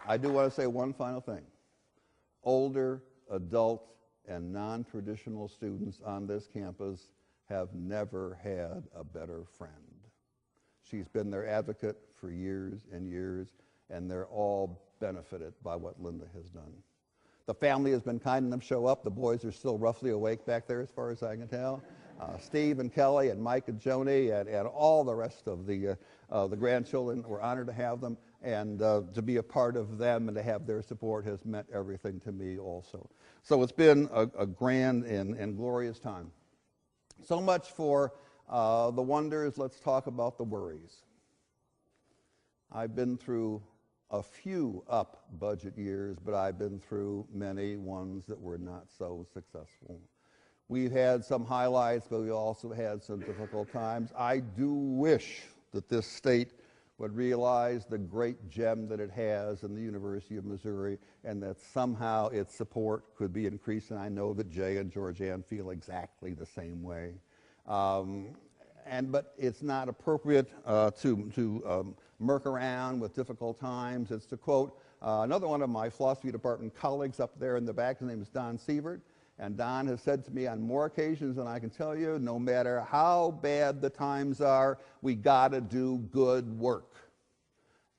I do want to say one final thing. Older, adult, and non-traditional students on this campus have never had a better friend. She's been their advocate for years and years, and they're all benefited by what Linda has done. The family has been kind enough to show up. The boys are still roughly awake back there as far as I can tell. Steve and Kelly and Mike and Joni and all the rest of the grandchildren, we're honored to have them, and to be a part of them and to have their support has meant everything to me also. So it's been a grand and glorious time. So much for the wonders. Let's talk about the worries. I've been through a few up budget years, but I've been through many ones that were not so successful. We've had some highlights, but we also had some difficult times. I do wish that this state would realize the great gem that it has in the University of Missouri, and that somehow its support could be increased. And I know that Jay and Georgianne feel exactly the same way. But it's not appropriate to murk around with difficult times. It's to quote another one of my philosophy department colleagues up there in the back. His name is Don Sievert. And Don has said to me on more occasions than I can tell you, no matter how bad the times are, we got to do good work.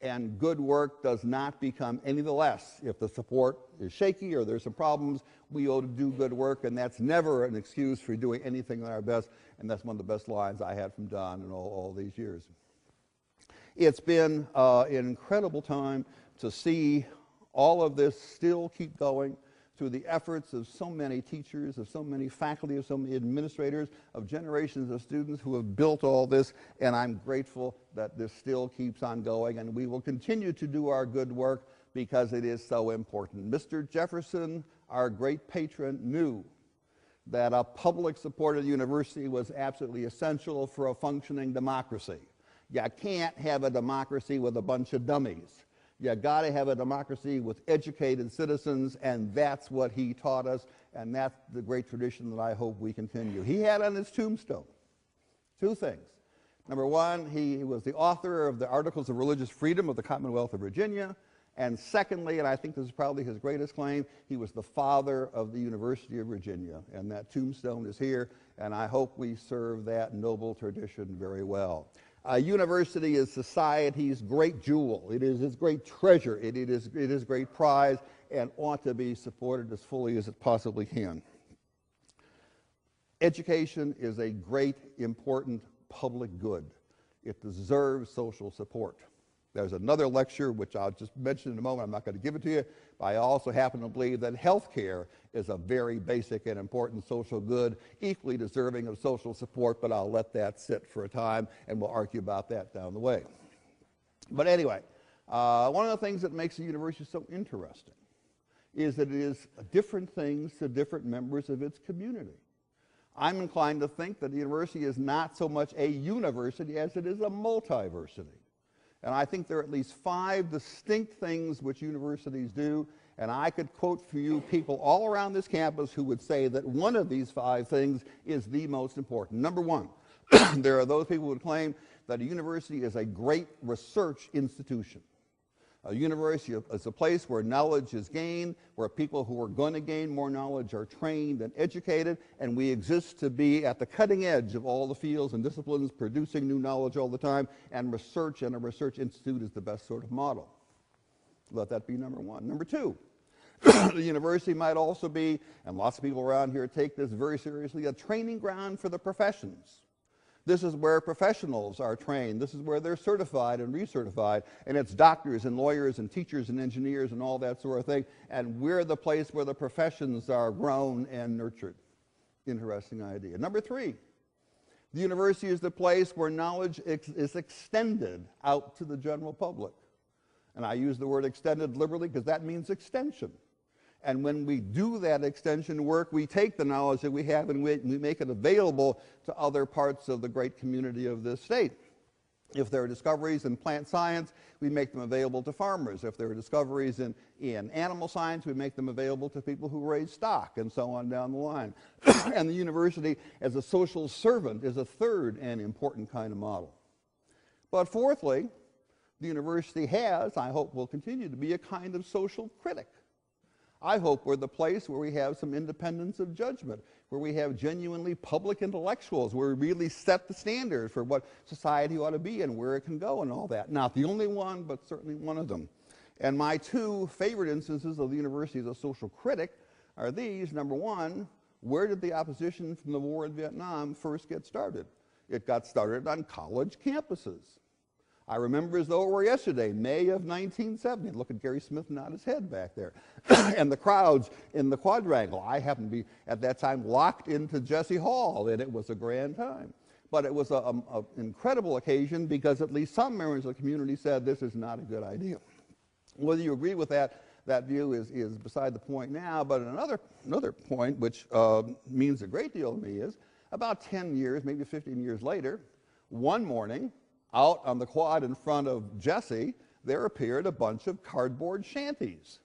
And good work does not become any the less if the support is shaky or there's some problems. We ought to do good work, and that's never an excuse for doing anything at our best. And that's one of the best lines I had from Don in all these years. It's been an incredible time to see all of this still keep going through the efforts of so many teachers, of so many faculty, of so many administrators, of generations of students who have built all this, and I'm grateful that this still keeps on going, and we will continue to do our good work because it is so important. Mr. Jefferson, our great patron, knew that a public supported university was absolutely essential for a functioning democracy. You can't have a democracy with a bunch of dummies. You got to have a democracy with educated citizens, and that's what he taught us, and that's the great tradition that I hope we continue. He had on his tombstone two things. Number one, he was the author of the Articles of Religious Freedom of the Commonwealth of Virginia, and secondly, and I think this is probably his greatest claim, he was the father of the University of Virginia, and that tombstone is here, and I hope we serve that noble tradition very well. A university is society's great jewel. It is its great treasure. It is great prize, and ought to be supported as fully as it possibly can. Education is a great, important public good. It deserves social support. There's another lecture, which I'll just mention in a moment. I'm not going to give it to you, but I also happen to believe that health care is a very basic and important social good, equally deserving of social support, but I'll let that sit for a time, and we'll argue about that down the way. But anyway, one of the things that makes the university so interesting is that it is different things to different members of its community. I'm inclined to think that the university is not so much a university as it is a multiversity. And I think there are at least 5 distinct things which universities do, and I could quote for you people all around this campus who would say that one of these 5 things is the most important. Number one, there are those people who would claim that a university is a great research institution. A university is a place where knowledge is gained, where people who are going to gain more knowledge are trained and educated, and we exist to be at the cutting edge of all the fields and disciplines, producing new knowledge all the time, and research and a research institute is the best sort of model. Let that be number one. Number two, the university might also be, and lots of people around here take this very seriously, a training ground for the professions. This is where professionals are trained. This is where they're certified and recertified. And it's doctors and lawyers and teachers and engineers and all that sort of thing. And we're the place where the professions are grown and nurtured. Interesting idea. Number three, the university is the place where knowledge is extended out to the general public. And I use the word extended liberally because that means extension. And when we do that extension work, we take the knowledge that we have and we make it available to other parts of the great community of this state. If there are discoveries in plant science, we make them available to farmers. If there are discoveries in animal science, we make them available to people who raise stock, and so on down the line. And the university, as a social servant, is a third and important kind of model. But fourthly, The university has, I hope will continue to be, a kind of social critic. I hope we're the place where we have some independence of judgment, where we have genuinely public intellectuals, where we really set the standard for what society ought to be and where it can go and all that. Not the only one, but certainly one of them. And my two favorite instances of the university as a social critic are these. Number one, where did the opposition from the war in Vietnam first get started? It got started on college campuses. I remember as though it were yesterday, May of 1970. Look at Gary Smith nod his head back there. And the crowds in the quadrangle. I happened to be, at that time, locked into Jesse Hall, and it was a grand time. But it was an incredible occasion because at least some members of the community said this is not a good idea. Whether you agree with that view is beside the point now, but another point which means a great deal to me is about 10 years, maybe 15 years later, one morning, out on the quad in front of Jesse, there appeared a bunch of cardboard shanties.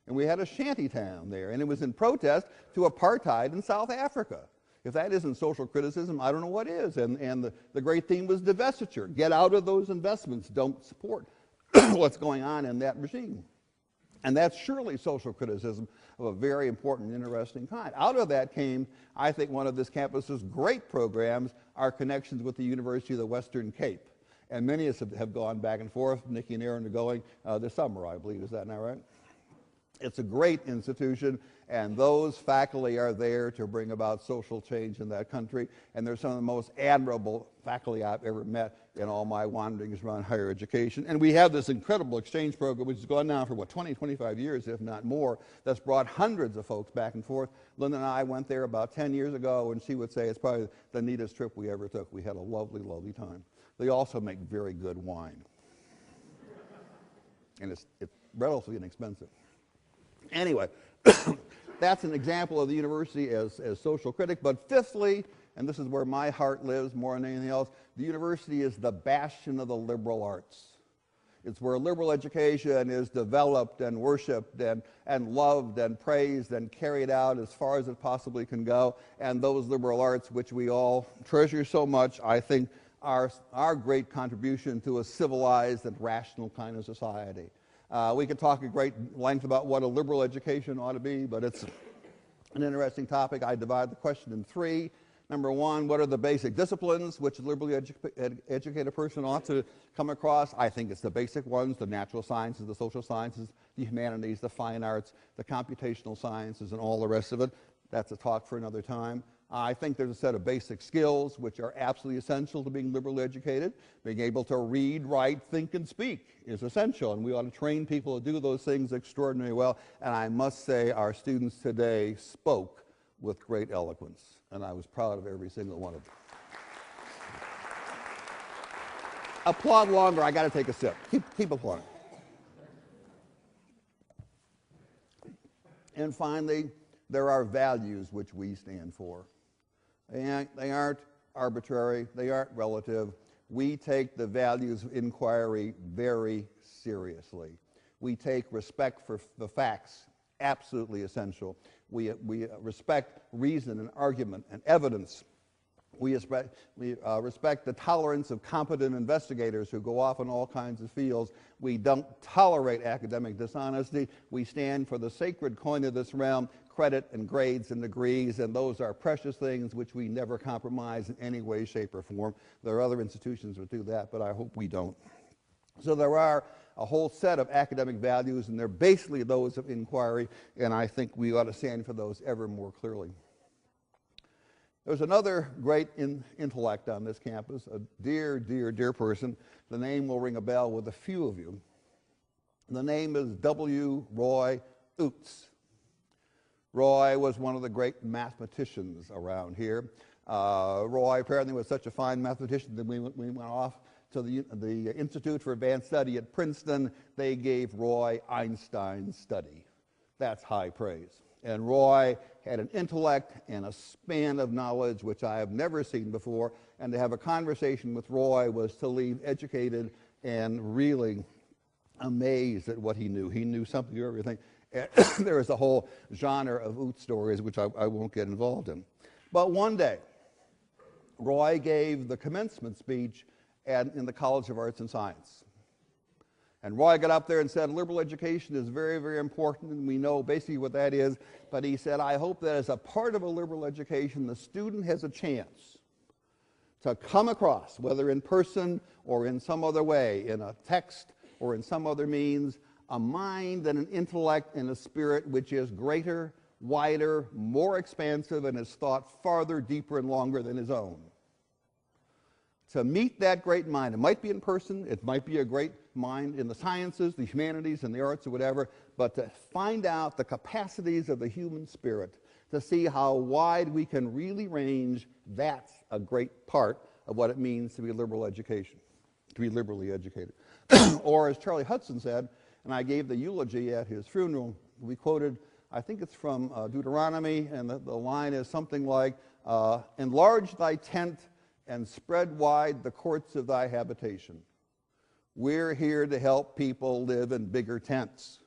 And we had a shanty town there, and it was in protest to apartheid in South Africa. If that isn't social criticism, I don't know what is. And the great theme was divestiture. Get out of those investments. Don't support what's going on in that regime. And that's surely social criticism of a very important and interesting kind. Out of that came, I think, one of this campus's great programs, our connections with the University of the Western Cape. And many of us have gone back and forth. Nikki and Aaron are going this summer, I believe. Is that not right? It's a great institution, and those faculty are there to bring about social change in that country. And they're some of the most admirable faculty I've ever met in all my wanderings around higher education. And we have this incredible exchange program, which has gone now for, 20, 25 years, if not more, that's brought hundreds of folks back and forth. Linda and I went there about 10 years ago, and she would say it's probably the neatest trip we ever took. We had a lovely, lovely time. They also make very good wine. And it's relatively inexpensive. Anyway, that's an example of the university as social critic. But fifthly, and this is where my heart lives more than anything else, the university is the bastion of the liberal arts. It's where liberal education is developed and worshipped and loved and praised and carried out as far as it possibly can go. And those liberal arts, which we all treasure so much, I think are our great contribution to a civilized and rational kind of society. We could talk at great length about what a liberal education ought to be, but it's an interesting topic. I divide the question in three. Number one, what are the basic disciplines which a liberally educated person ought to come across? I think it's the basic ones, the natural sciences, the social sciences, the humanities, the fine arts, the computational sciences, and all the rest of it. That's a talk for another time. I think there's a set of basic skills which are absolutely essential to being liberally educated. Being able to read, write, think, and speak is essential, and we ought to train people to do those things extraordinarily well. And I must say our students today spoke with great eloquence, and I was proud of every single one of them. Applaud longer. I got to take a sip. Keep applauding. And finally, there are values which we stand for. They aren't arbitrary. They aren't relative. We take the values of inquiry very seriously. We take respect for the facts absolutely essential. We respect reason and argument and evidence. We respect the tolerance of competent investigators who go off in all kinds of fields. We don't tolerate academic dishonesty. We stand for the sacred coin of this realm, credit and grades and degrees, and those are precious things which we never compromise in any way, shape, or form. There are other institutions that do that, but I hope we don't. So there are a whole set of academic values, and they're basically those of inquiry, and I think we ought to stand for those ever more clearly. There's another great intellect on this campus, a dear, dear, dear person. The name will ring a bell with a few of you. The name is W. Roy Oates. Roy was one of the great mathematicians around here. Roy apparently was such a fine mathematician that we went off to the Institute for Advanced Study at Princeton. They gave Roy Einstein's study. That's high praise. And Roy had an intellect and a span of knowledge which I have never seen before, and to have a conversation with Roy was to leave educated and really amazed at what he knew. He knew something of everything. There is a whole genre of Oates stories which I won't get involved in. But one day, Roy gave the commencement speech in the College of Arts and Science. And Roy got up there and said, liberal education is very, very important, and we know basically what that is. But he said, I hope that as a part of a liberal education, the student has a chance to come across, whether in person or in some other way, in a text or in some other means, a mind and an intellect and a spirit which is greater, wider, more expansive, and has thought farther, deeper, and longer than his own. To meet that great mind, it might be in person, it might be a great mind in the sciences, the humanities, and the arts, or whatever, but to find out the capacities of the human spirit, to see how wide we can really range, that's a great part of what it means to be liberal education, to be liberally educated. Or as Charlie Hudson said, and I gave the eulogy at his funeral, we quoted, I think it's from Deuteronomy, and the line is something like, enlarge thy tent and spread wide the courts of thy habitation. We're here to help people live in bigger tents.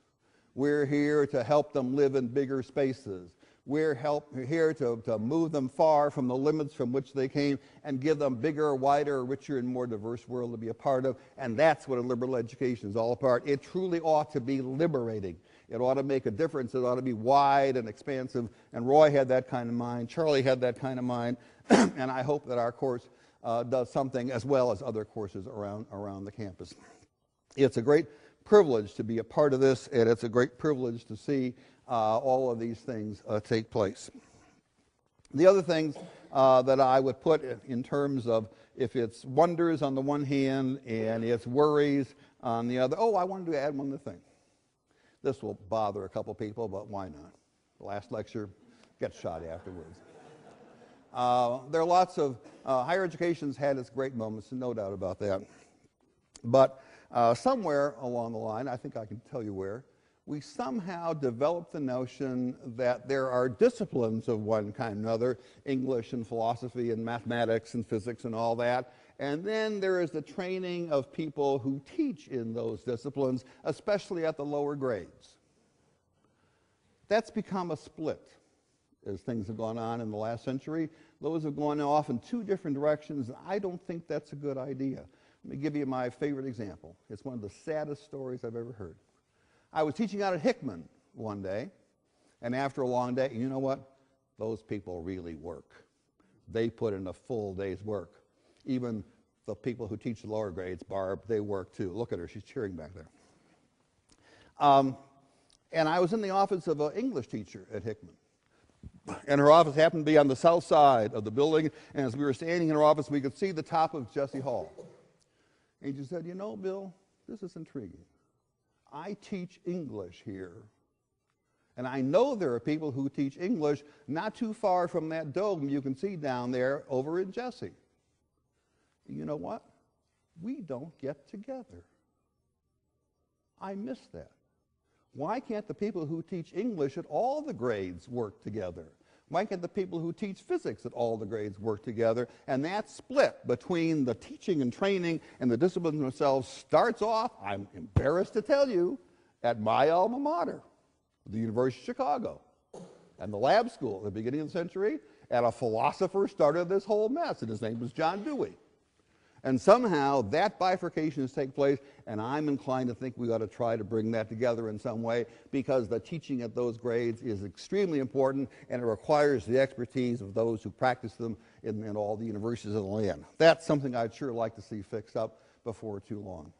We're here to help them live in bigger spaces. We're here to move them far from the limits from which they came and give them bigger, wider, richer, and more diverse world to be a part of. And that's what a liberal education is all about. It truly ought to be liberating. It ought to make a difference. It ought to be wide and expansive. And Roy had that kind of mind. Charlie had that kind of mind. And I hope that our course does something as well as other courses around the campus. It's a great privilege to be a part of this, and it's a great privilege to see all of these things take place. The other things that I would put in terms of if it's wonders on the one hand and it's worries on the other. Oh, I wanted to add one other thing. This will bother a couple people, but why not? The last lecture gets shot afterwards. There are lots of, higher education's had its great moments, no doubt about that. But somewhere along the line, I think I can tell you where, we somehow developed the notion that there are disciplines of one kind or another, English and philosophy and mathematics and physics and all that, and then there is the training of people who teach in those disciplines, especially at the lower grades. That's become a split as things have gone on in the last century. Those have gone off in two different directions, and I don't think that's a good idea. Let me give you my favorite example. It's one of the saddest stories I've ever heard. I was teaching out at Hickman one day, and after a long day, you know what? Those people really work. They put in a full day's work. Even the people who teach the lower grades, Barb, they work too. Look at her, she's cheering back there. And I was in the office of an English teacher at Hickman. And her office happened to be on the south side of the building, and as we were standing in her office, we could see the top of Jesse Hall. And she said, you know, Bill, this is intriguing. I teach English here. And I know there are people who teach English not too far from that dome you can see down there over in Jesse. You know what? We don't get together. I miss that. Why can't the people who teach English at all the grades work together? Why can't the people who teach physics at all the grades work together? And that split between the teaching and training and the disciplines themselves starts off, I'm embarrassed to tell you, at my alma mater, the University of Chicago, and the lab school at the beginning of the century, and a philosopher started this whole mess, and his name was John Dewey. And somehow that bifurcation has taken place, and I'm inclined to think we ought to try to bring that together in some way, because the teaching at those grades is extremely important, and it requires the expertise of those who practice them in all the universities of the land. That's something I'd sure like to see fixed up before too long.